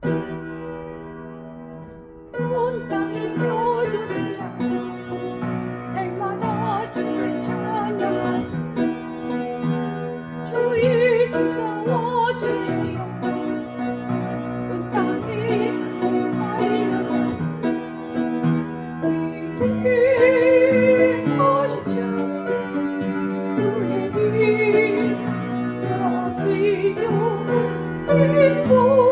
온 땅이 펴주리라 날마다 주를 찬양하소 주의 기사와 주의 영광 온 땅에 통하이로다 너희들 하십자 그의 일 너희 영혼